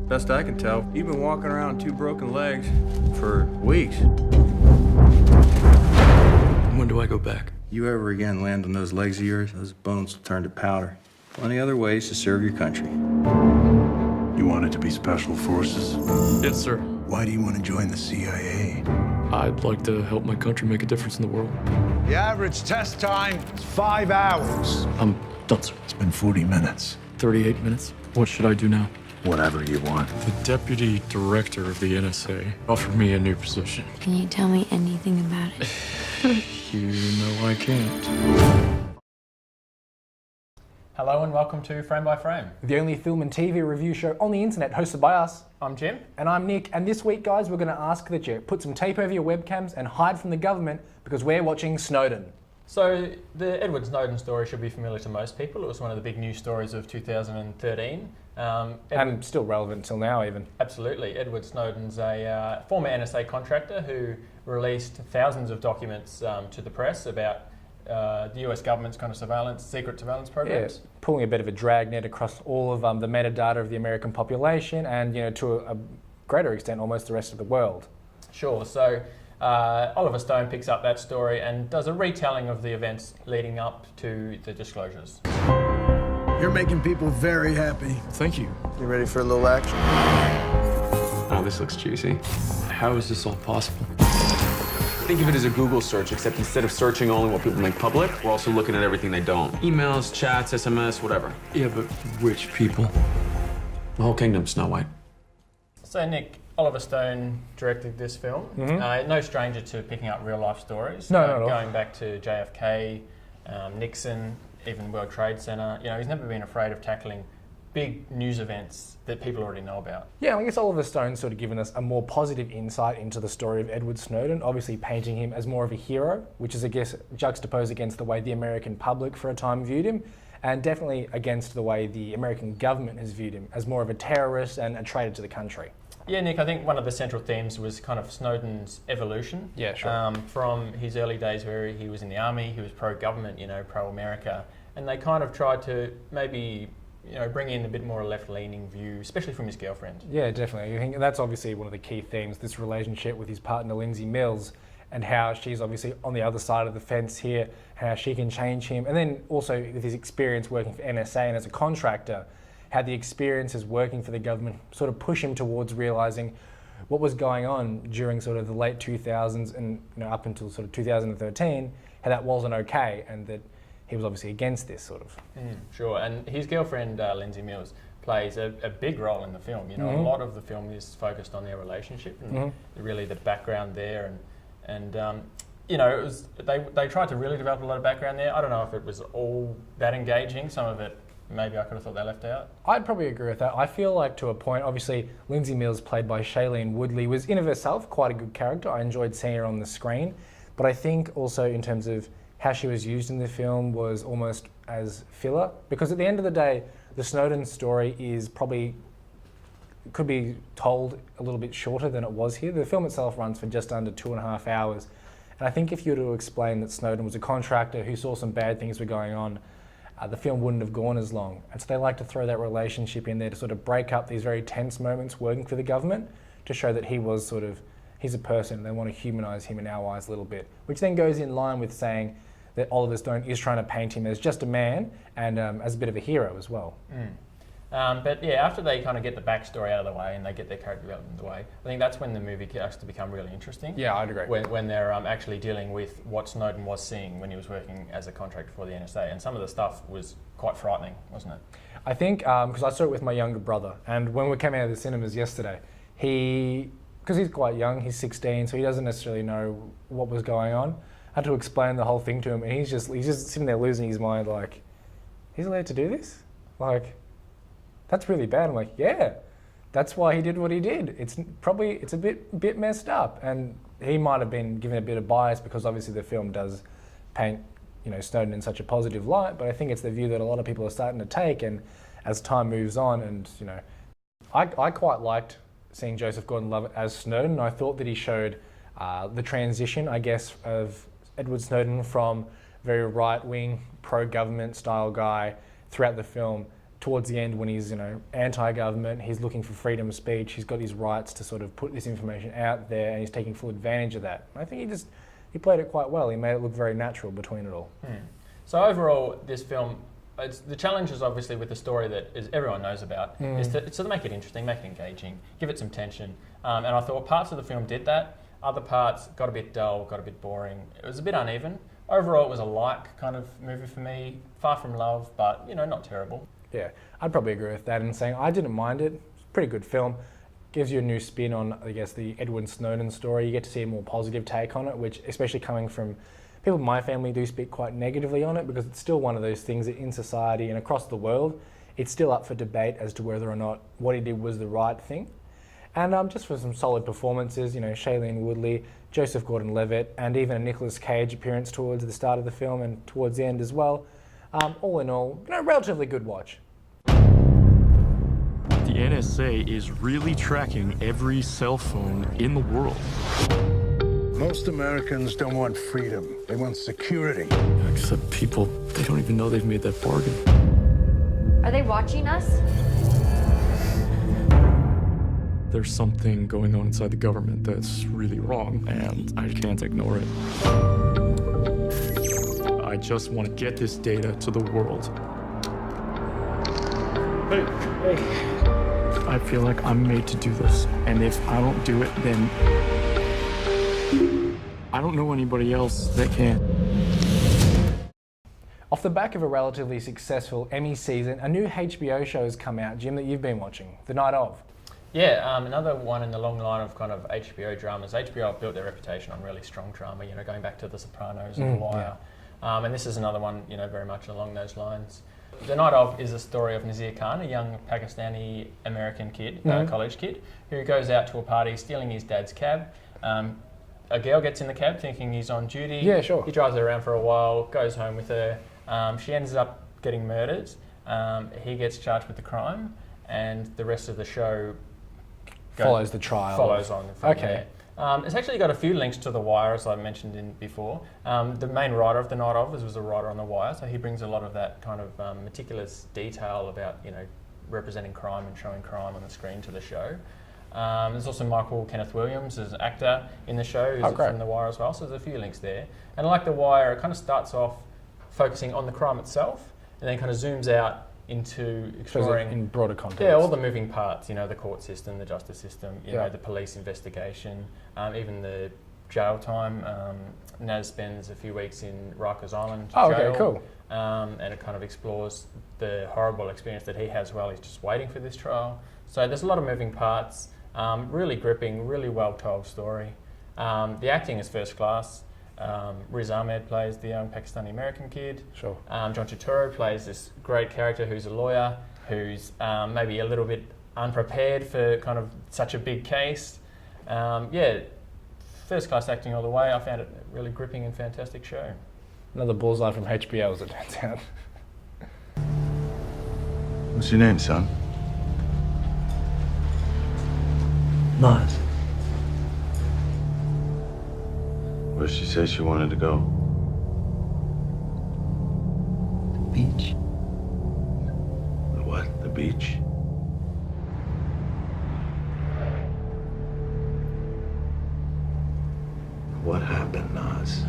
Best I can tell, you've been walking around on two broken legs for weeks. When do I go back? You ever again land on those legs of yours, those bones will turn to powder. Plenty other ways to serve your country. You wanted to be special forces? Yes, sir. Why do you want to join the CIA? I'd like to help my country make a difference in the world. The average test time is 5 hours. I'm done, sir. It's been 40 minutes. 38 minutes. What should I do now? Whatever you want. The deputy director of the NSA offered me a new position. Can you tell me anything about it? You know I can't. Hello and welcome to Frame by Frame. The only film and TV review show on the internet hosted by us. I'm Jim. And I'm Nick. And this week, guys, we're going to ask that you put some tape over your webcams and hide from the government because we're watching Snowden. So the Edward Snowden story should be familiar to most people. It was one of the big news stories of 2013. And still relevant till now, even. Absolutely. Edward Snowden's a former NSA contractor who released thousands of documents to the press about the US government's kind of secret surveillance programs. Yeah, pulling a bit of a dragnet across all of the metadata of the American population and, to a greater extent, almost the rest of the world. Sure. So Oliver Stone picks up that story and does a retelling of the events leading up to the disclosures. You're making people very happy. Thank you. You ready for a little action? Oh, this looks juicy. How is this all possible? Think of it as a Google search, except instead of searching only what people make public, we're also looking at everything they don't. Emails, chats, SMS, whatever. Yeah, but which people? The whole kingdom, Snow White. So Nick, Oliver Stone directed this film. No stranger to picking up real life stories. No, not at all. Going back to JFK, Nixon, even World Trade Center. He's never been afraid of tackling big news events that people already know about. Yeah, I guess Oliver Stone's sort of given us a more positive insight into the story of Edward Snowden, obviously painting him as more of a hero, which is, I guess, juxtaposed against the way the American public for a time viewed him, and definitely against the way the American government has viewed him as more of a terrorist and a traitor to the country. Yeah, Nick, I think one of the central themes was kind of Snowden's evolution. Yeah, sure. From his early days where he was in the army, he was pro-government, pro-America, and they kind of tried to maybe bring in a bit more left-leaning view, especially from his girlfriend. Yeah, definitely. I think that's obviously one of the key themes, this relationship with his partner, Lindsay Mills, and how she's obviously on the other side of the fence here, how she can change him. And then also with his experience working for NSA and as a contractor, how the experiences working for the government sort of push him towards realising what was going on during sort of the late 2000s and up until sort of 2013, how that wasn't okay and that he was obviously against this sort of. Sure, and his girlfriend, Lindsay Mills, plays a big role in the film. A lot of the film is focused on their relationship and really the background there. And it was, they tried to really develop a lot of background there. I don't know if it was all that engaging. Some of it, maybe I could have thought they left out. I'd probably agree with that. I feel like to a point, obviously, Lindsay Mills, played by Shailene Woodley, was in of herself quite a good character. I enjoyed seeing her on the screen. But I think also in terms of how she was used in the film was almost as filler, because at the end of the day, the Snowden story could be told a little bit shorter than it was here. The film itself runs for just under 2.5 hours. And I think if you were to explain that Snowden was a contractor who saw some bad things were going on, the film wouldn't have gone as long. And so they like to throw that relationship in there to sort of break up these very tense moments working for the government to show that he's a person. They want to humanise him in our eyes a little bit, which then goes in line with saying that Oliver Stone is trying to paint him as just a man and as a bit of a hero as well. But yeah, after they kind of get the backstory out of the way and they get their character development out of the way, I think that's when the movie starts to become really interesting. Yeah, I'd agree. When they're actually dealing with what Snowden was seeing when he was working as a contractor for the NSA. And some of the stuff was quite frightening, wasn't it? I think, because I saw it with my younger brother, and when we came out of the cinemas yesterday, because he's quite young, he's 16, so he doesn't necessarily know what was going on. I had to explain the whole thing to him, and he's just sitting there losing his mind, like, he's allowed to do this? Like, that's really bad. I'm like, yeah, that's why he did what he did. It's a bit messed up, and he might have been given a bit of bias because obviously the film does paint Snowden in such a positive light, but I think it's the view that a lot of people are starting to take, and as time moves on, and I quite liked seeing Joseph Gordon-Levitt as Snowden, and I thought that he showed the transition, I guess, of Edward Snowden from very right-wing, pro-government style guy throughout the film towards the end when he's, anti-government, he's looking for freedom of speech, he's got his rights to sort of put this information out there, and he's taking full advantage of that. And I think he played it quite well. He made it look very natural between it all. So overall, this film, the challenge is obviously with the story that everyone knows about, is to make it interesting, make it engaging, give it some tension. And I thought parts of the film did that. Other parts got a bit dull, got a bit boring. It was a bit uneven. Overall, it was a like kind of movie for me. Far from love, but not terrible. Yeah, I'd probably agree with that in saying I didn't mind it. It's a pretty good film. Gives you a new spin on, I guess, the Edward Snowden story. You get to see a more positive take on it, which, especially coming from people in my family, do speak quite negatively on it, because it's still one of those things that in society and across the world, it's still up for debate as to whether or not what he did was the right thing. And just for some solid performances, Shailene Woodley, Joseph Gordon-Levitt, and even a Nicolas Cage appearance towards the start of the film and towards the end as well. All in all, relatively good watch. The NSA is really tracking every cell phone in the world. Most Americans don't want freedom. They want security. Except people, they don't even know they've made that bargain. Are they watching us? There's something going on inside the government that's really wrong, and I can't ignore it. I just want to get this data to the world. Hey. I feel like I'm made to do this, and if I don't do it, then I don't know anybody else that can. Off the back of a relatively successful Emmy season, a new HBO show has come out, Jim, that you've been watching, The Night Of. Yeah, another one in the long line of kind of HBO dramas. HBO have built their reputation on really strong drama, going back to The Sopranos and The Wire. Yeah. And this is another one, very much along those lines. The Night Of is a story of Nazir Khan, a young Pakistani-American kid, college kid, who goes out to a party stealing his dad's cab. A girl gets in the cab thinking he's on duty. Yeah, sure. He drives her around for a while, goes home with her. She ends up getting murdered. He gets charged with the crime, and the rest of the show follows the trial. Follows on from Okay. there. It's actually got a few links to The Wire, as I mentioned before. The main writer of The Night Of was a writer on The Wire, so he brings a lot of that kind of meticulous detail about, representing crime and showing crime on the screen to the show. There's also Michael Kenneth Williams as an actor in the show, who's from The Wire as well, so there's a few links there. And like The Wire, it kind of starts off focusing on the crime itself, and then kind of zooms out into exploring in broader context. Yeah, all the moving parts, the court system, the justice system, the police investigation, even the jail time. Naz spends a few weeks in Rikers Island jail. Okay, cool. And it kind of explores the horrible experience that he has while he's just waiting for this trial. So there's a lot of moving parts, really gripping, really well told story. The acting is first class. Riz Ahmed plays the young Pakistani-American kid. Sure. John Turturro plays this great character who's a lawyer, who's maybe a little bit unprepared for kind of such a big case. First class acting all the way. I found it a really gripping and fantastic show. Another bullseye from HBO, as it turns out. What's your name, son? Mars. Where she said she wanted to go? The beach. The what? The beach? What happened, Nas?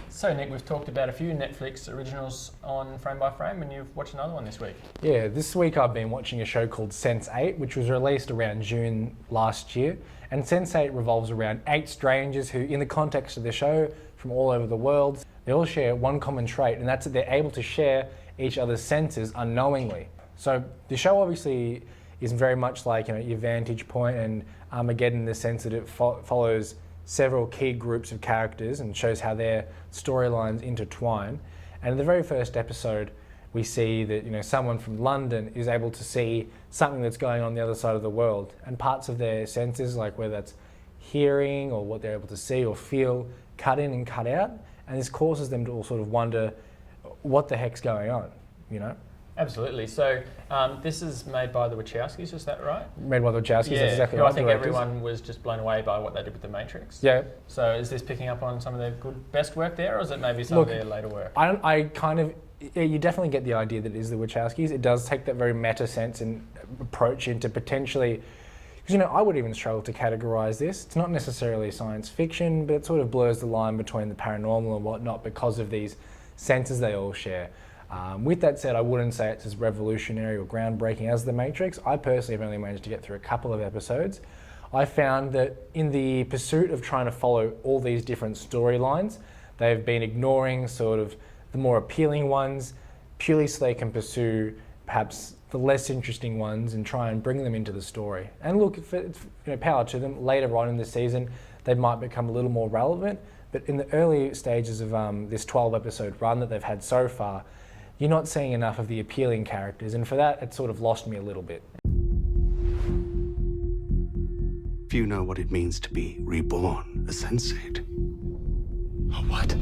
So Nick, we've talked about a few Netflix originals on Frame by Frame, and you've watched another one this week. Yeah, this week I've been watching a show called Sense8, which was released around June last year. And Sense8 revolves around 8 strangers who, in the context of the show, from all over the world, they all share one common trait, and that's that they're able to share each other's senses unknowingly. So the show obviously is very much like your Vantage Point and Armageddon in the sense that it follows several key groups of characters and shows how their storylines intertwine. And in the very first episode, we see that someone from London is able to see something that's going on the other side of the world, and parts of their senses, like whether that's hearing or what they're able to see or feel, cut in and cut out, and this causes them to all sort of wonder what the heck's going on, Absolutely. So this is made by the Wachowskis, is that right? Made by the Wachowskis, Yeah, that's exactly who right. I think directors. everyone was just blown away by what they did with The Matrix. Yeah. So is this picking up on some of their best work there, or is it maybe some Look, of their later work? I kind of, yeah, you definitely get the idea that it is the Wachowskis. It does take that very meta sense and approach into potentially, because I would even struggle to categorize this. It's not necessarily science fiction, but it sort of blurs the line between the paranormal and whatnot because of these senses they all share. With that said, I wouldn't say it's as revolutionary or groundbreaking as The Matrix. I personally have only managed to get through a couple of episodes. I found that in the pursuit of trying to follow all these different storylines, they've been ignoring sort of the more appealing ones, purely so they can pursue perhaps the less interesting ones and try and bring them into the story. And look, power to them. Later on in the season, they might become a little more relevant, but in the early stages of this 12-episode run that they've had so far, you're not seeing enough of the appealing characters, and for that, it sort of lost me a little bit. If you know what it means to be reborn, a sensate. Oh, what?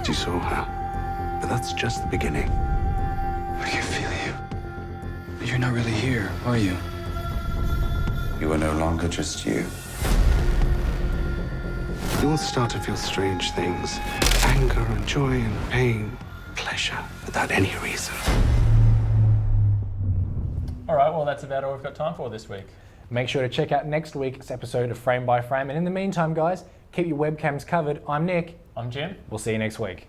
You saw her, but that's just the beginning. I can feel you. You're not really here, are you? You are no longer just you. You will start to feel strange things. Anger and joy and pain, pleasure, without any reason. All right, well, that's about all we've got time for this week. Make sure to check out next week's episode of Frame by Frame, and in the meantime, guys, keep your webcams covered. I'm Nick. I'm Jim. We'll see you next week.